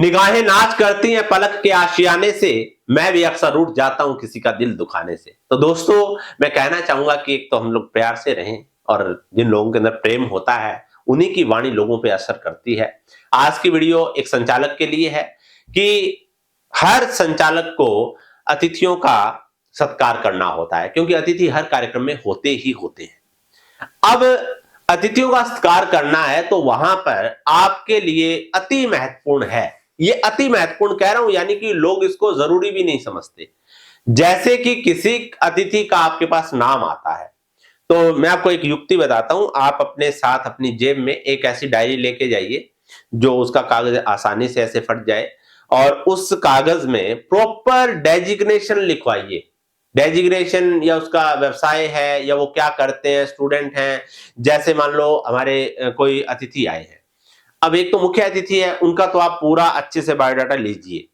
निगाहें नाच करती हैं पलक के आशियाने से, मैं भी अक्सर उठ जाता हूं किसी का दिल दुखाने से। तो दोस्तों, मैं कहना चाहूंगा कि एक तो हम लोग प्यार से रहें और जिन लोगों के अंदर प्रेम होता है उन्हीं की वाणी लोगों पे असर करती है। आज की वीडियो एक संचालक के लिए है कि हर संचालक को अतिथियों का सत्कार करना होता है, क्योंकि अतिथि हर कार्यक्रम में होते ही होते हैं। अब अतिथियों का सत्कार करना है तो वहां पर आपके लिए अति महत्वपूर्ण है। ये अति महत्वपूर्ण कह रहा हूं, यानी कि लोग इसको जरूरी भी नहीं समझते। जैसे कि किसी अतिथि का आपके पास नाम आता है, तो मैं आपको एक युक्ति बताता हूं। आप अपने साथ अपनी जेब में एक ऐसी डायरी लेके जाइए जो उसका कागज आसानी से ऐसे फट जाए, और उस कागज में प्रॉपर डेजिग्नेशन लिखवाइए। डेजिग्नेशन या उसका व्यवसाय है या वो क्या करते हैं, स्टूडेंट हैं। जैसे मान लो हमारे कोई अतिथि आए हैं, अब एक तो मुख्य अतिथि है, उनका तो आप पूरा अच्छे से बायोडाटा लीजिए।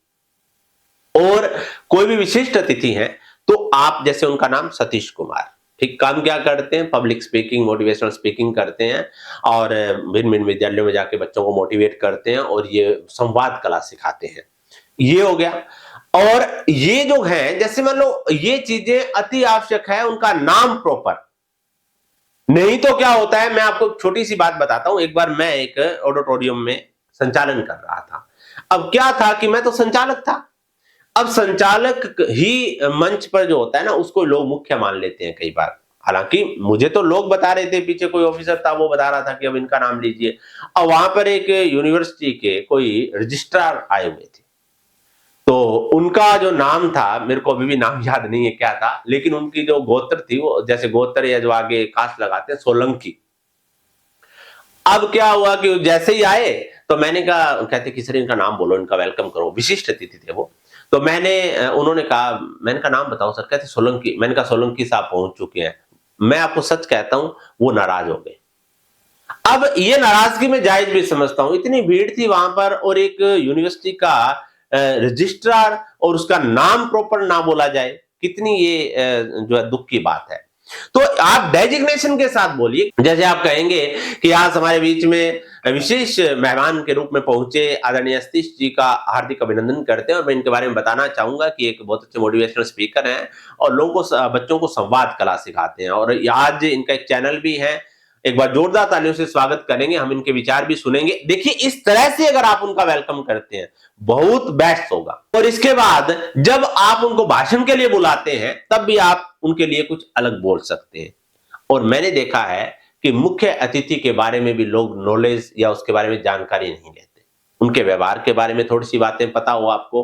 और कोई भी विशिष्ट अतिथि हैं तो आप जैसे उनका नाम सतीश कुमार, ठीक, काम क्या करते हैं, पब्लिक स्पीकिंग, मोटिवेशनल स्पीकिंग करते हैं और भिन्न भिन्न विद्यालयों में जाके बच्चों को मोटिवेट करते हैं और ये संवाद कला सिखाते हैं। ये हो गया। और ये जो है, जैसे मान लो ये चीजें अति आवश्यक है, उनका नाम प्रॉपर। नहीं तो क्या होता है, मैं आपको छोटी सी बात बताता हूं। एक बार मैं एक ऑडिटोरियम में संचालन कर रहा था। अब क्या था कि मैं तो संचालक था। अब संचालक ही मंच पर जो होता है ना, उसको लोग मुख्य मान लेते हैं कई बार। हालांकि मुझे तो लोग बता रहे थे, पीछे कोई ऑफिसर था वो बता रहा था कि अब इनका नाम लीजिए। और वहां पर एक यूनिवर्सिटी के कोई रजिस्ट्रार आए हुए थे, तो उनका जो नाम था, मेरे को अभी भी नाम याद नहीं है क्या था, लेकिन उनकी जो गोत्र थी, वो जैसे गोत्र या जो आगे कास्ट लगाते हैं, सोलंकी। अब क्या हुआ कि जैसे ही आए तो मैंने कहा, कहते कि सर इनका नाम बोलो, इनका वेलकम करो। विशिष्ट अतिथि थे वो। तो उन्होंने कहा, मैंने कहा नाम बताओ सर। कहते सोलंकी। मैंने कहा सोलंकी साहब पहुंच चुके हैं। मैं आपको सच कहता हूं, वो नाराज हो गए। अब ये नाराजगी मैं जायज भी समझता हूं, इतनी भीड़ थी वहां पर और एक यूनिवर्सिटी का रजिस्ट्रार और उसका नाम प्रॉपर ना बोला जाए, कितनी ये जो है दुख की बात है। तो आप डेजिग्नेशन के साथ बोलिए। जैसे आप कहेंगे कि आज हमारे बीच में विशेष मेहमान के रूप में पहुंचे आदरणीय सतीश जी का हार्दिक अभिनंदन करते हैं, और मैं इनके बारे में बताना चाहूंगा कि एक बहुत अच्छे मोटिवेशनल स्पीकर हैं और लोगों को, बच्चों को संवाद कला सिखाते हैं, और आज इनका एक चैनल भी है। एक बार जोरदार तालियों से स्वागत करेंगे, हम इनके विचार भी सुनेंगे। देखिए, इस तरह से अगर आप उनका वेलकम करते हैं, बहुत बेस्ट होगा। और इसके बाद जब आप उनको भाषण के लिए बुलाते हैं, तब भी आप उनके लिए कुछ अलग बोल सकते हैं। और मैंने देखा है कि मुख्य अतिथि के बारे में भी लोग नॉलेज या उसके बारे में जानकारी नहीं लेते। उनके व्यवहार के बारे में थोड़ी सी बातें पता हो आपको,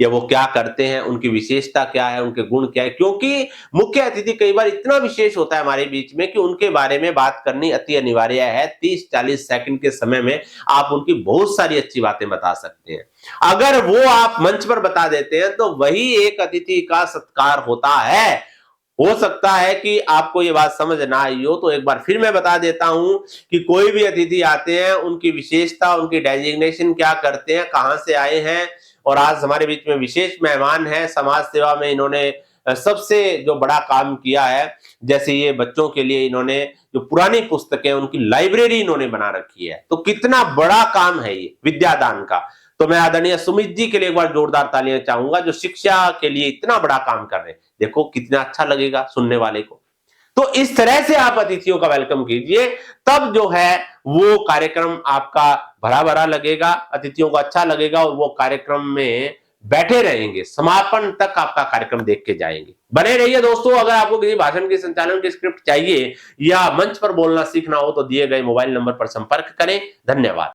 या वो क्या करते हैं, उनकी विशेषता क्या है, उनके गुण क्या है। क्योंकि मुख्य अतिथि कई बार इतना विशेष होता है हमारे बीच में कि उनके बारे में बात करनी अति अनिवार्य है। 30-40 सेकंड के समय में आप उनकी बहुत सारी अच्छी बातें बता सकते हैं। अगर वो आप मंच पर बता देते हैं तो वही एक अतिथि का सत्कार होता है। हो सकता है कि आपको ये बात समझ ना आई हो, तो एक बार फिर मैं बता देता हूं कि कोई भी अतिथि आते हैं, उनकी विशेषता, उनकी डेजिग्नेशन क्या करते हैं, कहां से आए हैं। और आज हमारे बीच में विशेष मेहमान हैं। समाज सेवा में इन्होंने सबसे जो बड़ा काम किया है, जैसे ये बच्चों के लिए इन्होंने जो पुरानी पुस्तकें, उनकी लाइब्रेरी इन्होंने बना रखी है। तो कितना बड़ा काम है ये विद्यादान का। तो मैं आदरणीय सुमित जी के लिए एक बार जोरदार तालियां चाहूंगा, जो शिक्षा के लिए इतना बड़ा काम कर रहे हैं। देखो कितना अच्छा लगेगा सुनने वाले को। तो इस तरह से आप अतिथियों का वेलकम कीजिए, तब जो है वो कार्यक्रम आपका भरा भरा लगेगा, अतिथियों को अच्छा लगेगा और वो कार्यक्रम में बैठे रहेंगे, समापन तक आपका कार्यक्रम देख के जाएंगे। बने रहिए दोस्तों। अगर आपको किसी भाषण के संचालन की स्क्रिप्ट चाहिए या मंच पर बोलना सीखना हो तो दिए गए मोबाइल नंबर पर संपर्क करें। धन्यवाद।